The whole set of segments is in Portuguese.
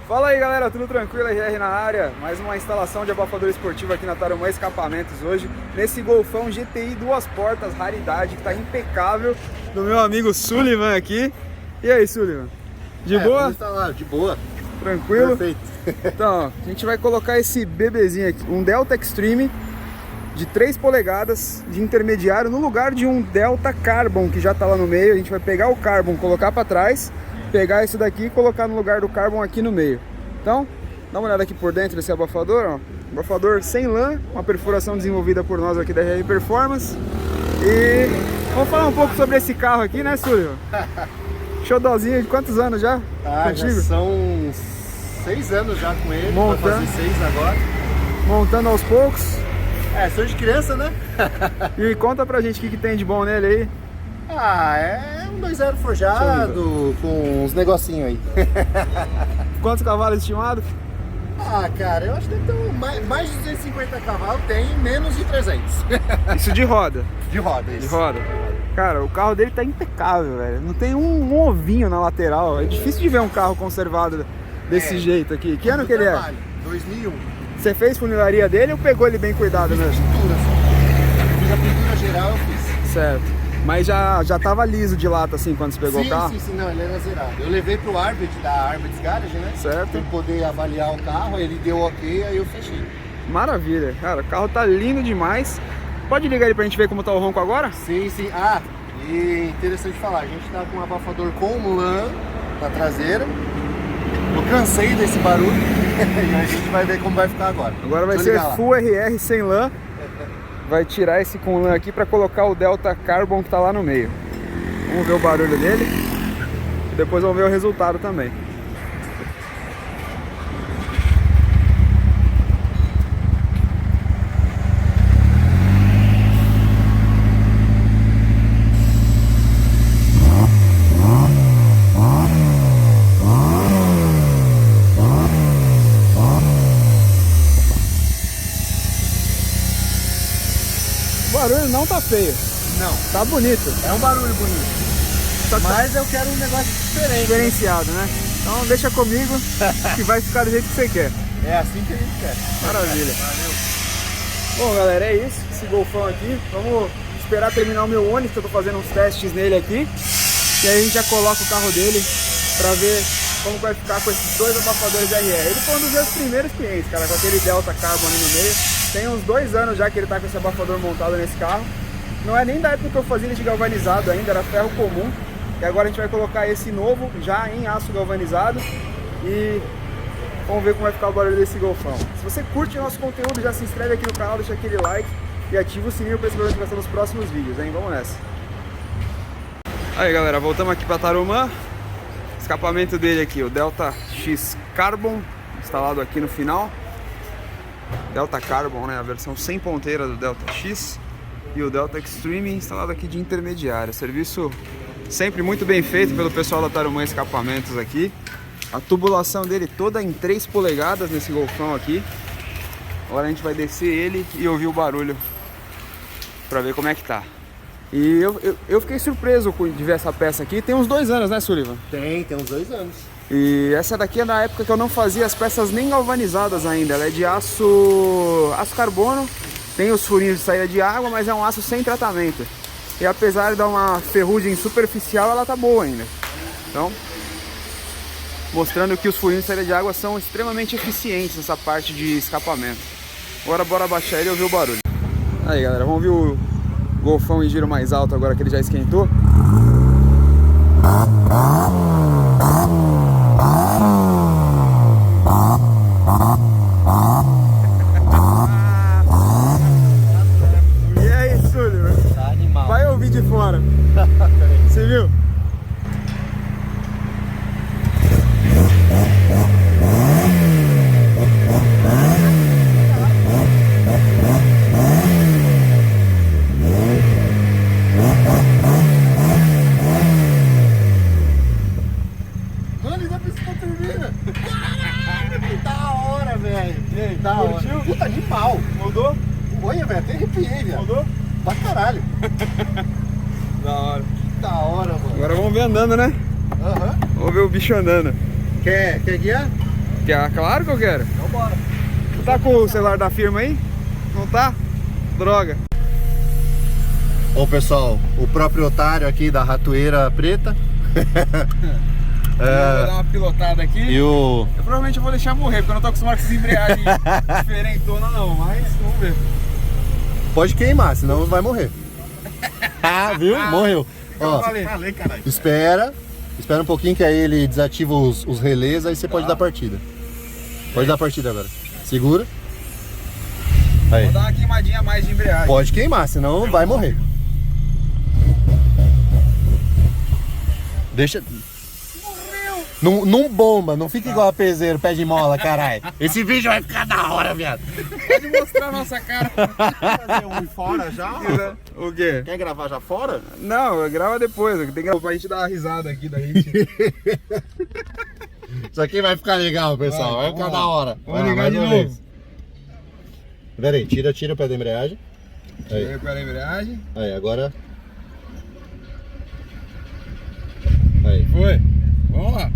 Fala aí galera, tudo tranquilo? RR na área, mais uma instalação de abafador esportivo aqui na Tarumã Escapamentos hoje, nesse Golfão GTI duas portas, raridade, que tá impecável, do meu amigo Sullivan aqui. E aí Sullivan, de boa? De boa. Tranquilo? Perfeito. Então, ó, a gente vai colocar esse bebezinho aqui, um Delta Extreme de 3 polegadas de intermediário no lugar de um Delta Carbon que já tá lá no meio. A gente vai pegar o Carbon, colocar para trás, pegar esse daqui e colocar no lugar do Carbon aqui no meio. Então, dá uma olhada aqui por dentro desse abafador, ó. Abafador sem lã, uma perfuração desenvolvida por nós aqui da RR Performance. E vamos falar um pouco sobre esse carro aqui, né, Sullivan? Xodózinho de quantos anos já? Já são 6 anos já com ele, montando, vai fazer 6 agora. Montando aos poucos. Sou de criança, né? E conta pra gente o que tem de bom nele aí. É um 2.0 forjado, com uns negocinhos aí. Quantos cavalos estimados? Cara, eu acho que deve ter mais de 250 cavalos, tem menos de 300. Isso de roda? De roda, isso. De roda. Cara, o carro dele tá impecável, velho. Não tem um ovinho na lateral. É difícil de ver um carro conservado desse jeito aqui. Que ano que ele é? 2001. Você fez funilaria dele ou pegou ele bem cuidado mesmo? Pintura só. Fiz a pintura geral, eu fiz. Certo. Mas já tava liso de lata assim quando você pegou o carro? Sim, não, ele era zerado. Eu levei pro Arbit da Arbit's Garage, né? Certo. Pra ele poder avaliar o carro, ele deu ok, aí eu fechei. Maravilha, cara, o carro tá lindo demais. Pode ligar ele pra gente ver como tá o ronco agora? Sim. E interessante falar, a gente tá com um abafador com lã na traseira. Eu cansei desse barulho e a gente vai ver como vai ficar agora. Agora vai ser Full RR sem lã. Vai tirar esse com lã aqui para colocar o Delta Carbon que tá lá no meio. Vamos ver o barulho dele e depois vamos ver o resultado também. O barulho não tá feio. Não. Tá bonito. É um barulho bonito. Mas eu quero um negócio diferente. Diferenciado, né? Então deixa comigo que vai ficar do jeito que você quer. É assim que a gente quer. Maravilha. Valeu. Bom, galera, é isso. Esse Golfão aqui. Vamos esperar terminar o meu Onix, que eu tô fazendo uns testes nele aqui. E aí a gente já coloca o carro dele pra ver como vai ficar com esses dois abafadores de RR. Ele foi um dos meus primeiros clientes, cara, com aquele Delta Carbon ali no meio. Tem uns 2 anos já que ele tá com esse abafador montado nesse carro. Não é nem da época que eu fazia ele de galvanizado ainda, era ferro comum. E agora a gente vai colocar esse novo já em aço galvanizado. E vamos ver como vai ficar o barulho desse Golfão. Se você curte o nosso conteúdo, já se inscreve aqui no canal, deixa aquele like e ativa o sininho para receber notificação nos próximos vídeos, hein? Vamos nessa. Aí galera, voltamos aqui para Tarumã. Escapamento dele aqui, o Delta X Carbon, instalado aqui no final. Delta Carbon, né, a versão sem ponteira do Delta X. E o Delta Extreme instalado aqui de intermediário. Serviço sempre muito bem feito pelo pessoal da Tarumã Escapamentos aqui. A tubulação dele toda em 3 polegadas nesse Golfão aqui. Agora a gente vai descer ele e ouvir o barulho pra ver como é que tá. E eu fiquei surpreso de ver essa peça aqui. Tem uns 2 anos, né, Sullivan? Tem uns 2 anos. E essa daqui é da época que eu não fazia as peças nem galvanizadas ainda. Ela é de aço carbono. Tem os furinhos de saída de água, mas é um aço sem tratamento. E apesar de dar uma ferrugem superficial, ela tá boa ainda. Então, mostrando que os furinhos de saída de água são extremamente eficientes nessa parte de escapamento. Agora bora baixar ele e ouvir o barulho. Aí galera, vamos ver o Golfão em giro mais alto agora que ele já esquentou. E aí, Sullivan? Tá animal. Vai ouvir de fora. Você viu? Mano, já pensou pra turbina? Caralho, que da hora, velho. E aí, Da hora. curtiu? Puta, animal. Mudou? Olha, velho, até arrepiei, velho. Mudou? Pra caralho. Da hora. Que da hora, mano. Agora vamos ver andando, né? Aham. Vamos ver o bicho andando. Quer guiar? Claro que eu quero. Então bora. Tu tá com o celular da firma aí? Não tá? Droga. Bom, pessoal, o próprio otário aqui da ratoeira preta. Eu vou dar uma pilotada aqui. E o... Eu provavelmente vou deixar morrer, porque eu não tô acostumado com essas embreagens diferentonas não, mas vamos ver. Pode queimar, senão vai morrer. Ah, viu? Morreu. Ó, Falei, caralho. espera um pouquinho que aí ele desativa os relés, aí você pode dar partida. Pode dar partida agora. Segura. Aí. Vou dar uma queimadinha a mais de embreagem. Pode queimar, senão vai morrer. Deixa... Não bomba, não fica igual a peseiro, pé de mola, caralho. Esse vídeo vai ficar da hora, viado. Pode mostrar a nossa cara. Fazer um fora já? O quê? Quer gravar já fora? Não, grava depois. Tem que gravar pra gente dar uma risada aqui da gente. Isso aqui vai ficar legal, pessoal. Vai ficar da hora. Vamos ligar de novo. Pera aí, tira o pé da embreagem. Tirei Aí, o pé da embreagem. aí, agora. Aí. Foi. Vamos lá.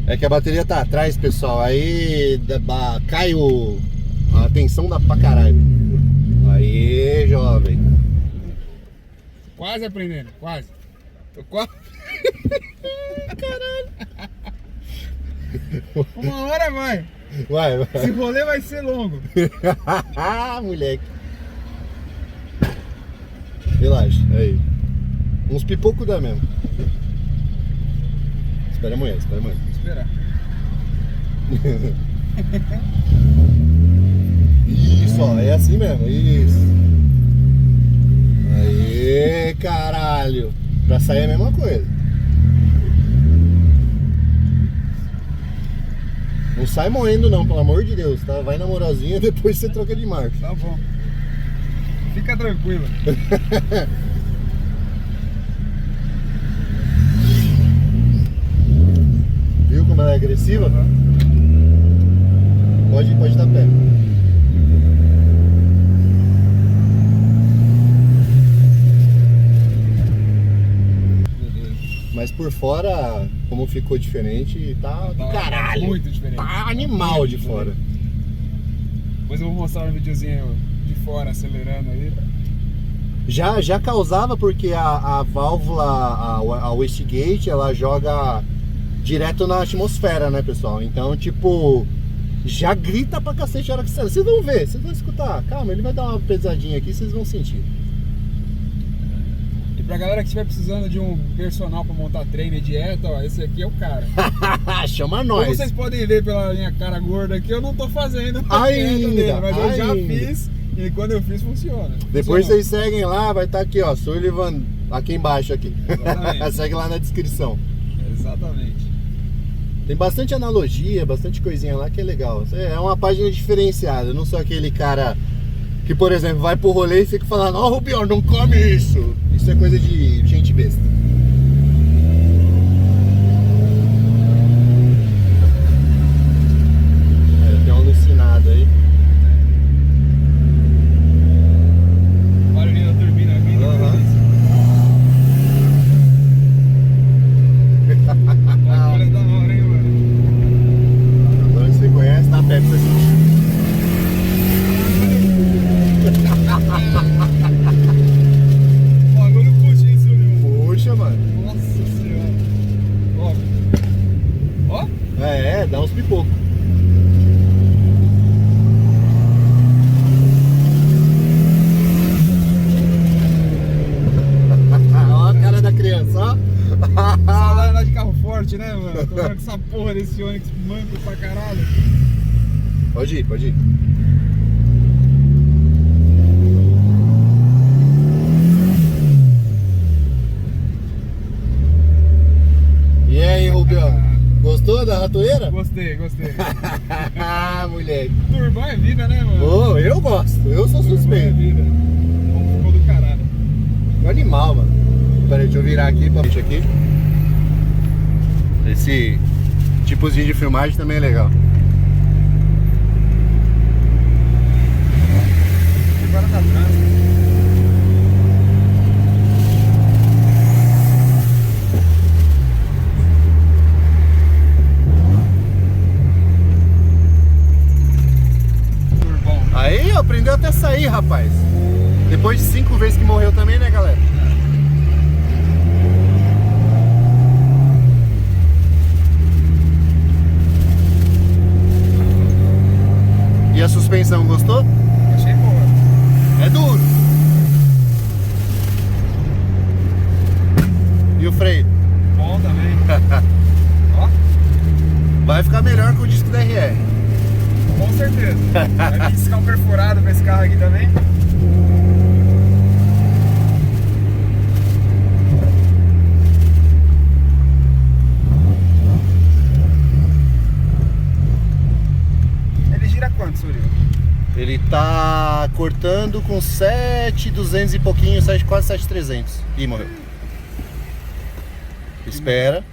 É que a bateria tá atrás, pessoal. Aí cai a tensão da pra caralho. Aí, jovem. Quase aprendendo, quase. Tô quase. Caralho. Uma hora vai. Vai. Esse rolê vai ser longo. Moleque. Relaxa, aí. Uns pipocos dá mesmo. Espera amanhã. Vou esperar. Isso, ó, é assim mesmo, isso. Aê, caralho. Pra sair é a mesma coisa. Não sai moendo não, pelo amor de Deus, tá? Vai na moralzinha, depois você troca de marcha. Tá bom. Fica tranquilo. Viu como ela é agressiva? Pode dar pé. Mas por fora, como ficou diferente, tá do caralho. Muito diferente. Tá animal de fora. Depois eu vou mostrar um videozinho de fora acelerando aí. Já causava porque a válvula, a wastegate, ela joga direto na atmosfera, né, pessoal? Então, tipo, já grita pra cacete a hora que você... Vocês vão ver, vocês vão escutar. Calma, ele vai dar uma pesadinha aqui, vocês vão sentir. E pra galera que estiver precisando de um personal pra montar treino e dieta, ó, esse aqui é o cara. Chama Como nós. vocês podem ver pela minha cara gorda aqui, eu não tô fazendo a dieta dele, mas eu já fiz e quando eu fiz funciona. Depois vocês seguem lá, vai estar aqui, ó, Sullivan, aqui embaixo aqui. Segue lá na descrição. Exatamente. Tem bastante analogia, bastante coisinha lá que é legal. É uma página diferenciada, eu não sou aquele cara que, por exemplo, vai pro rolê e fica falando: ó, Rubião, não come isso. Isso é coisa de gente besta. Tem um alucinado aí. Barulhinho da turbina aqui. Olha da hora, hein, mano. Agora que você conhece, tá perto pra você sentir. Bagulho puxa isso, meu. Puxa, mano. Nossa senhora. Ó. Dá uns pipocos. Ó a cara da criança, ó. Saudade andar de carro forte, né, mano? Tô vendo com essa porra desse Onix manco pra caralho. Pode ir. E aí, Rubião? Gostou da ratoeira? Gostei. Ah, moleque. Turbão é vida, né, mano? Oh, eu gosto, eu sou Turbão é suspeito. vida. Como ficou do caralho. Um animal, mano. Pera aí, deixa eu virar aqui pra frente aqui. Esse tipozinho de filmagem também é legal. Agora tá atrás. rapaz. Depois de 5 vezes que morreu também, né, galera? E a suspensão, gostou? Achei boa. É duro. E o freio? Bom também. Ó, Vai ficar melhor com o disco DRR. com certeza. Vai vir fiscal perfurado pra esse carro aqui também. Ele gira quanto, Surya? Ele tá cortando com 7.200 e pouquinho, quase 7.300. Ih, morreu. Espera,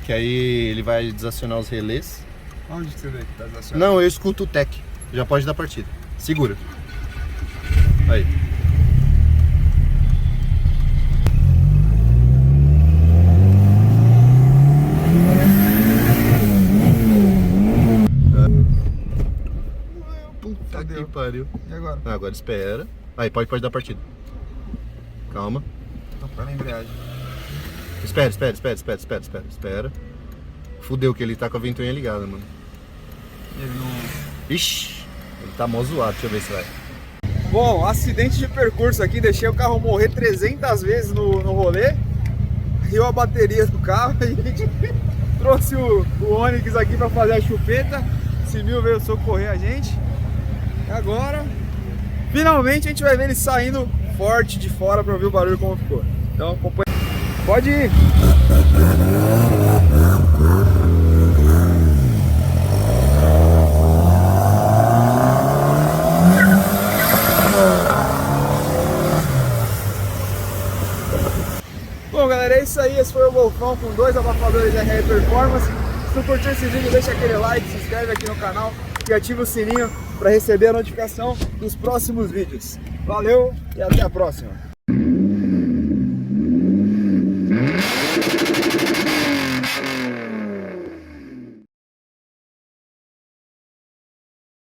que aí ele vai desacionar os relés. Onde que você vê que tá desacionado? Não, eu escuto o tech. Já pode dar partida. Segura. Aí. Puta que pariu. E agora? Agora espera. Aí, pode dar partida. Calma. Tô ficando na embreagem. Espera. Fudeu que ele tá com a ventoinha ligada, mano. Ele não... Ixi, ele tá mó zoado. Deixa eu ver se vai. Bom, acidente de percurso aqui, deixei o carro morrer 300 vezes no rolê. Riu a bateria do carro, a gente trouxe o Onix aqui para fazer a chupeta. Simil veio socorrer a gente. E agora, finalmente a gente vai ver ele saindo forte de fora para ouvir o barulho como ficou. Então acompanha. Pode ir! Bom, galera, é isso aí. Esse foi o Golfão com 2 abafadores RR Performance. Se tu curtiu esse vídeo, deixa aquele like, se inscreve aqui no canal e ativa o sininho para receber a notificação dos próximos vídeos. Valeu e até a próxima!